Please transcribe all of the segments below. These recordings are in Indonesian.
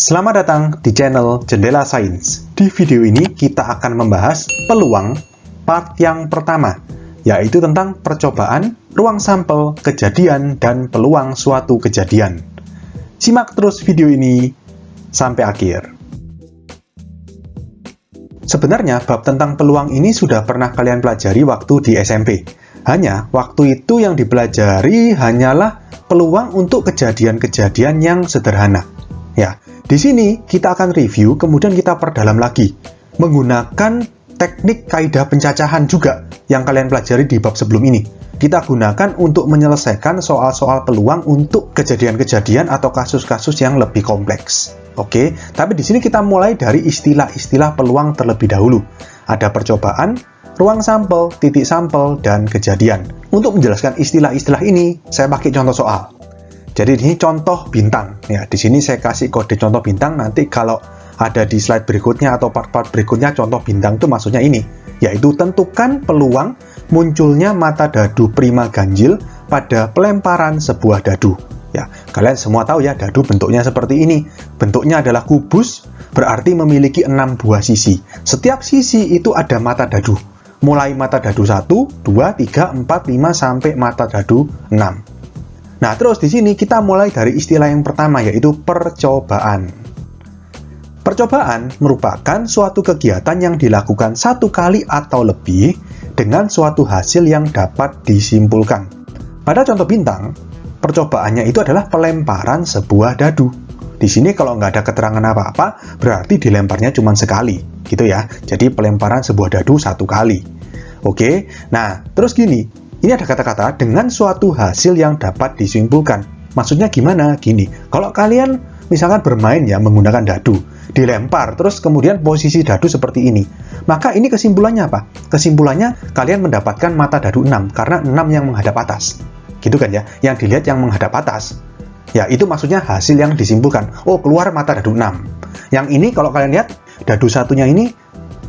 Selamat datang di channel Jendela Sains. Di video ini kita akan membahas peluang part yang pertama, yaitu tentang percobaan, ruang sampel, kejadian, dan peluang suatu kejadian. Simak terus video ini sampai akhir. Sebenarnya bab tentang peluang ini sudah pernah kalian pelajari waktu di SMP. Hanya waktu itu yang dipelajari hanyalah peluang untuk kejadian-kejadian yang sederhana. Ya, di sini kita akan review, kemudian kita perdalam lagi menggunakan teknik kaidah pencacahan juga yang kalian pelajari di bab sebelum ini. Kita gunakan untuk menyelesaikan soal-soal peluang untuk kejadian-kejadian atau kasus-kasus yang lebih kompleks. Oke, tapi di sini kita mulai dari istilah-istilah peluang terlebih dahulu. Ada percobaan, ruang sampel, titik sampel, dan kejadian. Untuk menjelaskan istilah-istilah ini, saya pakai contoh soal. Jadi ini contoh bintang. Ya, di sini saya kasih kode contoh bintang. Nanti kalau ada di slide berikutnya atau part-part berikutnya, contoh bintang itu maksudnya ini, yaitu tentukan peluang munculnya mata dadu prima ganjil pada pelemparan sebuah dadu. Ya, kalian semua tahu ya, dadu bentuknya seperti ini. Bentuknya adalah kubus, berarti memiliki 6 buah sisi. Setiap sisi itu ada mata dadu. Mulai mata dadu 1, 2, 3, 4, 5 sampai mata dadu 6. Nah, terus di sini kita mulai dari istilah yang pertama, yaitu percobaan. Percobaan merupakan suatu kegiatan yang dilakukan satu kali atau lebih dengan suatu hasil yang dapat disimpulkan. Pada contoh bintang, percobaannya itu adalah pelemparan sebuah dadu. Di sini kalau nggak ada keterangan apa-apa, berarti dilemparnya cuma sekali, gitu ya. Jadi pelemparan sebuah dadu satu kali. Oke, nah terus gini. Ini ada kata-kata dengan suatu hasil yang dapat disimpulkan. Maksudnya gimana? Gini, kalau kalian misalkan bermain ya menggunakan dadu, dilempar, terus kemudian posisi dadu seperti ini. Maka ini kesimpulannya apa? Kesimpulannya kalian mendapatkan mata dadu 6, karena 6 yang menghadap atas. Gitu kan ya? Yang dilihat yang menghadap atas. Ya, itu maksudnya hasil yang disimpulkan. Oh, keluar mata dadu 6. Yang ini kalau kalian lihat, dadu satunya ini,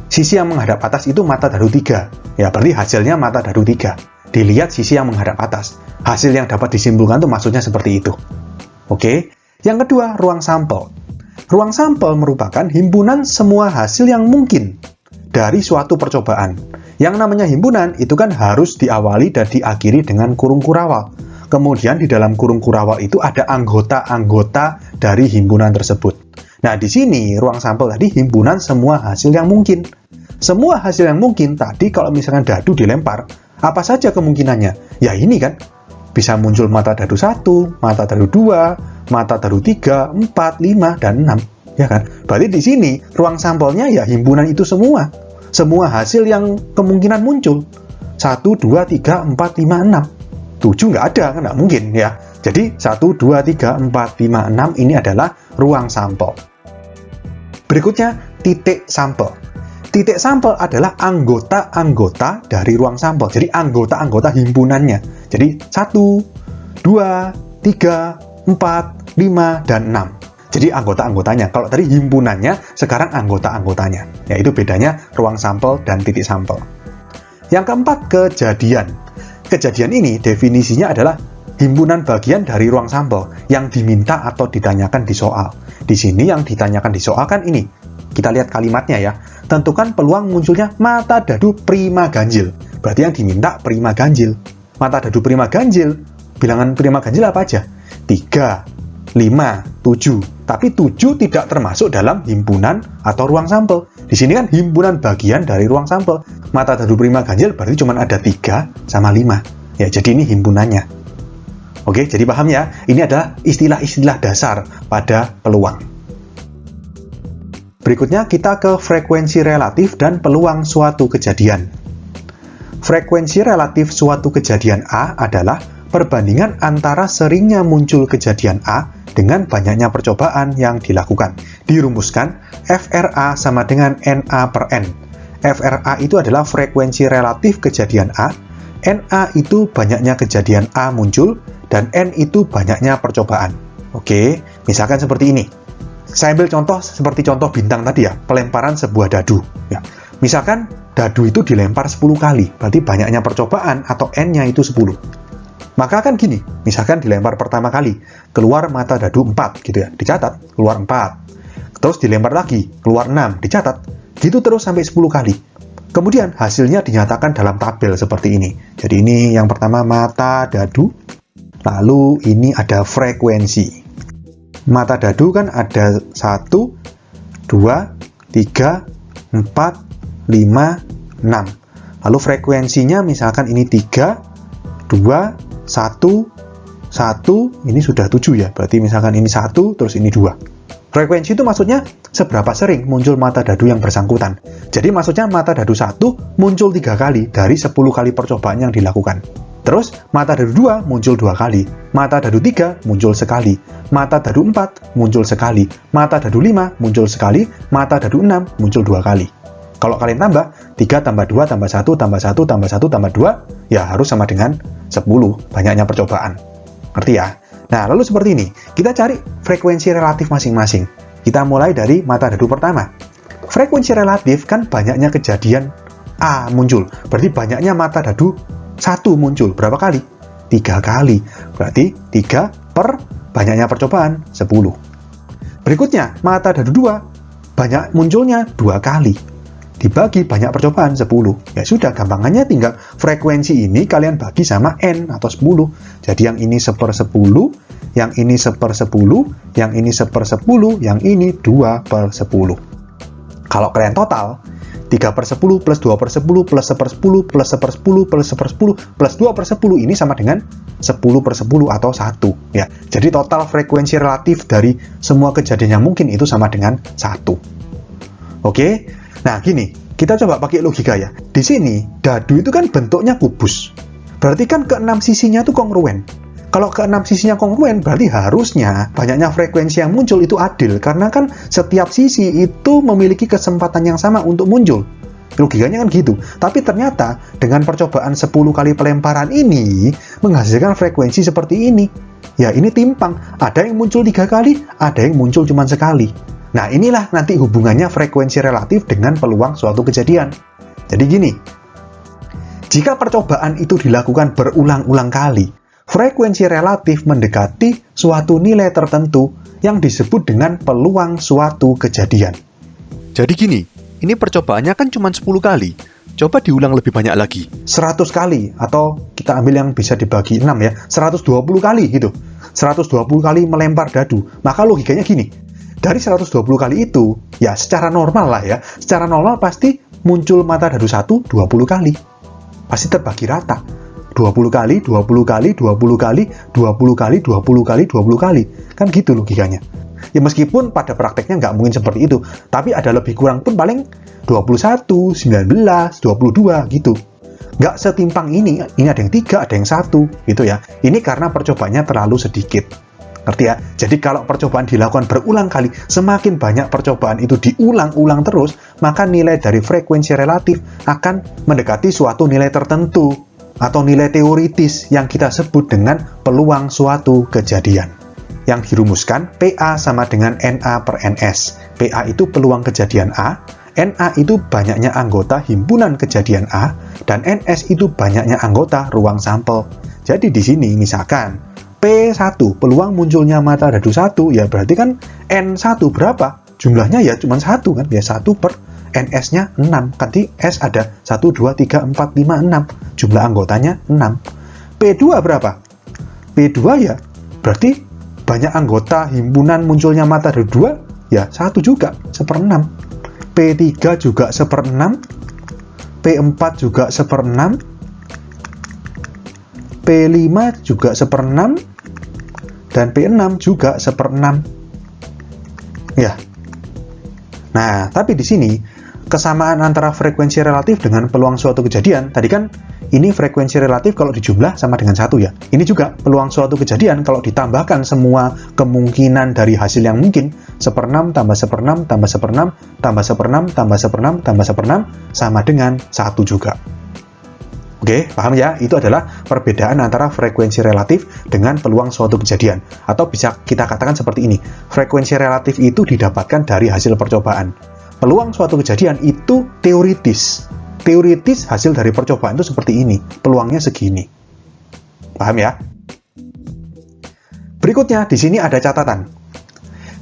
sisi yang menghadap atas itu mata dadu 3. Ya, berarti hasilnya mata dadu 3. Dilihat sisi yang menghadap atas. Hasil yang dapat disimpulkan itu maksudnya seperti itu. Oke. Yang kedua, ruang sampel. Ruang sampel merupakan himpunan semua hasil yang mungkin dari suatu percobaan. Yang namanya himpunan itu kan harus diawali dan diakhiri dengan kurung kurawal. Kemudian di dalam kurung kurawal itu ada anggota-anggota dari himpunan tersebut. Nah, di sini ruang sampel tadi himpunan semua hasil yang mungkin. Semua hasil yang mungkin tadi kalau misalkan dadu dilempar, apa saja kemungkinannya? Ya ini kan, bisa muncul mata dadu 1, mata dadu 2, mata dadu 3, 4, 5, dan 6. Ya kan? Berarti di sini, ruang sampelnya ya himpunan itu semua. Semua hasil yang kemungkinan muncul. 1, 2, 3, 4, 5, 6. 7 nggak ada, kan nggak mungkin ya. Jadi 1, 2, 3, 4, 5, 6 ini adalah ruang sampel. Berikutnya, titik sampel. Titik sampel adalah anggota-anggota dari ruang sampel. Jadi anggota-anggota himpunannya. Jadi 1, 2, 3, 4, 5, dan 6. Jadi anggota-anggotanya. Kalau tadi himpunannya, sekarang anggota-anggotanya. Yaitu bedanya ruang sampel dan titik sampel. Yang keempat, kejadian. Kejadian ini definisinya adalah himpunan bagian dari ruang sampel yang diminta atau ditanyakan di soal. Di sini yang ditanyakan di soal kan ini. Kita lihat kalimatnya ya. Tentukan peluang munculnya mata dadu prima ganjil. Berarti yang diminta prima ganjil. Mata dadu prima ganjil, bilangan prima ganjil apa aja? 3, 5, 7. Tapi 7 tidak termasuk dalam himpunan atau ruang sampel. Di sini kan himpunan bagian dari ruang sampel. Mata dadu prima ganjil berarti cuma ada 3 sama 5. Ya, jadi ini himpunannya. Oke, jadi paham ya? Ini adalah istilah-istilah dasar pada peluang. Berikutnya kita ke frekuensi relatif dan peluang suatu kejadian. Frekuensi relatif suatu kejadian A adalah perbandingan antara seringnya muncul kejadian A dengan banyaknya percobaan yang dilakukan. Dirumuskan, FRA sama dengan NA per N. FRA itu adalah frekuensi relatif kejadian A, NA itu banyaknya kejadian A muncul, dan N itu banyaknya percobaan. Oke, misalkan seperti ini. Saya ambil contoh seperti contoh bintang tadi ya, pelemparan sebuah dadu. Ya. Misalkan dadu itu dilempar 10 kali, berarti banyaknya percobaan atau N-nya itu 10. Maka kan gini, misalkan dilempar pertama kali, keluar mata dadu 4 gitu ya, dicatat, keluar 4. terus dilempar lagi, keluar 6, dicatat. Gitu terus sampai 10 kali. Kemudian hasilnya dinyatakan dalam tabel seperti ini. Jadi ini yang pertama mata dadu, lalu ini ada frekuensi. Mata dadu kan ada 1, 2, 3, 4, 5, 6. Lalu frekuensinya misalkan ini 3, 2, 1, 1, ini sudah 7 ya. Berarti misalkan ini 1, terus ini 2. Frekuensi itu maksudnya seberapa sering muncul mata dadu yang bersangkutan. Jadi maksudnya mata dadu 1 muncul 3 kali dari 10 kali percobaan yang dilakukan. Terus mata dadu 2 muncul 2 kali, mata dadu 3 muncul sekali, mata dadu 4 muncul sekali, mata dadu 5 muncul sekali, mata dadu 6 muncul 2 kali. Kalau kalian tambah, 3 tambah 2 tambah 1 tambah 1 tambah 1 tambah 2, ya harus sama dengan 10 banyaknya percobaan. Ngerti ya? Nah, lalu seperti ini, kita cari frekuensi relatif masing-masing. Kita mulai dari mata dadu pertama. Frekuensi relatif kan banyaknya kejadian A muncul, berarti banyaknya mata dadu 1 muncul. Berapa kali? 3 kali. Berarti 3 per banyaknya percobaan, 10. Berikutnya, mata dadu 2, banyak munculnya 2 kali. Dibagi banyak percobaan, 10. Ya sudah, gampangannya tinggal frekuensi ini kalian bagi sama N atau 10. Jadi yang ini 1/10, yang ini 1/10, yang ini 1/10, yang ini 2/10. Kalau kalian total, 3/10 plus 2/10 plus 1/10 plus 1/10 plus 1/10 plus 2/10 ini sama dengan 10/10 atau 1. Ya. Jadi total frekuensi relatif dari semua kejadian yang mungkin itu sama dengan 1. Oke? Nah, gini, kita coba pakai logika ya. Di sini, dadu itu kan bentuknya kubus. Berarti kan ke-6 sisinya itu kongruen. Kalau ke-6 sisinya kongruen, berarti harusnya banyaknya frekuensi yang muncul itu adil. Karena kan setiap sisi itu memiliki kesempatan yang sama untuk muncul. Logikanya kan gitu. Tapi ternyata dengan percobaan 10 kali pelemparan ini menghasilkan frekuensi seperti ini. Ya, ini timpang. Ada yang muncul 3 kali, ada yang muncul cuma sekali. Nah, inilah nanti hubungannya frekuensi relatif dengan peluang suatu kejadian. Jadi gini, jika percobaan itu dilakukan berulang-ulang kali, frekuensi relatif mendekati suatu nilai tertentu yang disebut dengan peluang suatu kejadian. Jadi gini, ini percobaannya kan cuma 10 kali. Coba diulang lebih banyak lagi. 100 kali, atau kita ambil yang bisa dibagi 6 ya, 120 kali gitu. 120 kali melempar dadu. Maka logikanya gini, dari 120 kali itu, ya secara normal lah ya, secara normal pasti muncul mata dadu 1 20 kali. Pasti terbagi rata. 20 kali, 20 kali, 20 kali, 20 kali, 20 kali, 20 kali. Kan gitu logikanya. Ya meskipun pada prakteknya nggak mungkin seperti itu, tapi ada lebih kurang pun paling 21, 19, 22 gitu. Nggak setimpang ini ada yang 3, ada yang 1 gitu ya. Ini karena percobaannya terlalu sedikit. Ngerti ya? Jadi kalau percobaan dilakukan berulang kali, semakin banyak percobaan itu diulang-ulang terus, maka nilai dari frekuensi relatif akan mendekati suatu nilai tertentu atau nilai teoritis yang kita sebut dengan peluang suatu kejadian. Yang dirumuskan, PA sama dengan NA per NS. PA itu peluang kejadian A, NA itu banyaknya anggota himpunan kejadian A, dan NS itu banyaknya anggota ruang sampel. Jadi di sini misalkan, P1, peluang munculnya mata dadu 1, ya berarti kan N1 berapa? Jumlahnya ya cuma 1 kan, ya 1 per NS-nya 6. Nanti S ada 1, 2, 3, 4, 5, 6. Jumlah anggotanya 6. P2 berapa? P2 ya berarti banyak anggota himpunan munculnya mata dadu 2, ya 1 juga, 1/6. P3 juga 1/6. P4 juga 1/6. P5 juga 1/6. Dan P6 juga 1/6. Ya. Nah, tapi di sini kesamaan antara frekuensi relatif dengan peluang suatu kejadian, tadi kan ini frekuensi relatif kalau dijumlah sama dengan 1 ya. Ini juga peluang suatu kejadian kalau ditambahkan semua kemungkinan dari hasil yang mungkin, 1/6 tambah 1/6 tambah 1/6 tambah 1/6 tambah 1/6 tambah 1/6 sama dengan 1 juga. Oke, paham ya? Itu adalah perbedaan antara frekuensi relatif dengan peluang suatu kejadian. Atau bisa kita katakan seperti ini, frekuensi relatif itu didapatkan dari hasil percobaan. Peluang suatu kejadian itu teoritis. Teoritis hasil dari percobaan itu seperti ini, peluangnya segini. Paham ya? Berikutnya, di sini ada catatan.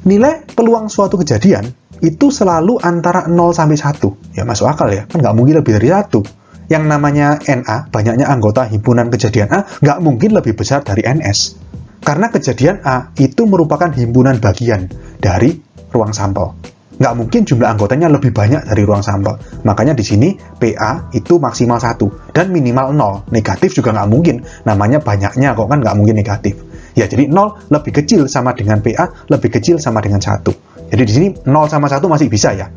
nilai peluang suatu kejadian itu selalu antara 0 sampai 1. Ya masuk akal ya, kan nggak mungkin lebih dari 1. Yang namanya NA, banyaknya anggota himpunan kejadian A, nggak mungkin lebih besar dari NS. Karena kejadian A itu merupakan himpunan bagian dari ruang sampel. Nggak mungkin jumlah anggotanya lebih banyak dari ruang sampel. Makanya di sini PA itu maksimal 1 dan minimal 0. Negatif juga nggak mungkin. Namanya banyaknya kok kan nggak mungkin negatif. Ya jadi 0 lebih kecil sama dengan PA, lebih kecil sama dengan 1. Jadi di sini 0 sama 1 masih bisa ya.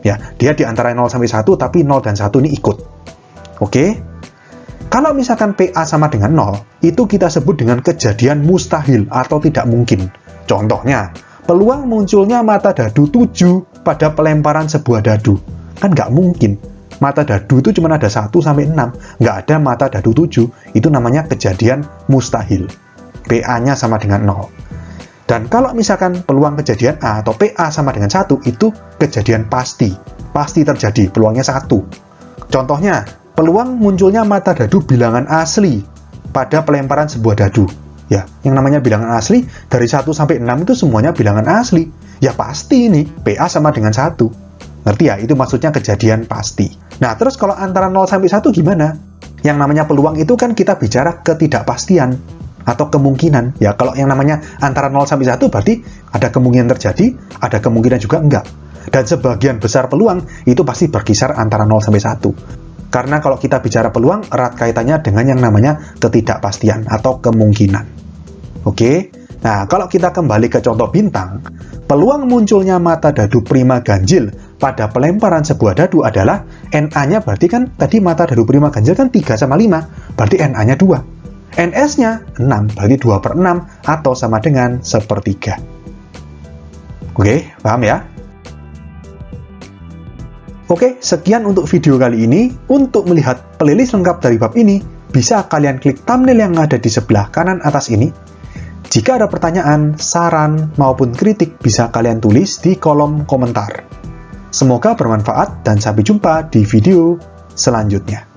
Ya, dia di antara 0 sampai 1 tapi 0 dan 1 ini ikut. Oke? Kalau misalkan PA sama dengan 0, itu kita sebut dengan kejadian mustahil atau tidak mungkin. Contohnya, peluang munculnya mata dadu 7 pada pelemparan sebuah dadu. Kan nggak mungkin. Mata dadu itu cuma ada 1 sampai 6. Nggak ada mata dadu 7. Itu namanya kejadian mustahil. PA-nya sama dengan 0. Dan kalau misalkan peluang kejadian A atau PA sama dengan 1, itu kejadian pasti. Pasti terjadi, peluangnya 1. Contohnya, peluang munculnya mata dadu bilangan asli pada pelemparan sebuah dadu. Ya, yang namanya bilangan asli, dari 1 sampai 6 itu semuanya bilangan asli. Ya pasti ini, PA sama dengan 1. Ngerti ya? Itu maksudnya kejadian pasti. Nah, terus kalau antara 0 sampai 1 gimana? Yang namanya peluang itu kan kita bicara ketidakpastian atau kemungkinan. Ya, kalau yang namanya antara 0 sampai 1 berarti ada kemungkinan terjadi, ada kemungkinan juga enggak. Dan sebagian besar peluang itu pasti berkisar antara 0 sampai 1. Karena kalau kita bicara peluang, erat kaitannya dengan yang namanya ketidakpastian atau kemungkinan. Oke? Nah, kalau kita kembali ke contoh bintang, peluang munculnya mata dadu prima ganjil pada pelemparan sebuah dadu adalah NA-nya berarti kan tadi mata dadu prima ganjil kan 3 sama 5, berarti NA-nya 2. NS-nya 6, berarti 2/6 atau sama dengan 1/3. Oke, paham ya? Oke, sekian untuk video kali ini. Untuk melihat playlist lengkap dari bab ini, bisa kalian klik thumbnail yang ada di sebelah kanan atas ini. Jika ada pertanyaan, saran, maupun kritik, bisa kalian tulis di kolom komentar. Semoga bermanfaat dan sampai jumpa di video selanjutnya.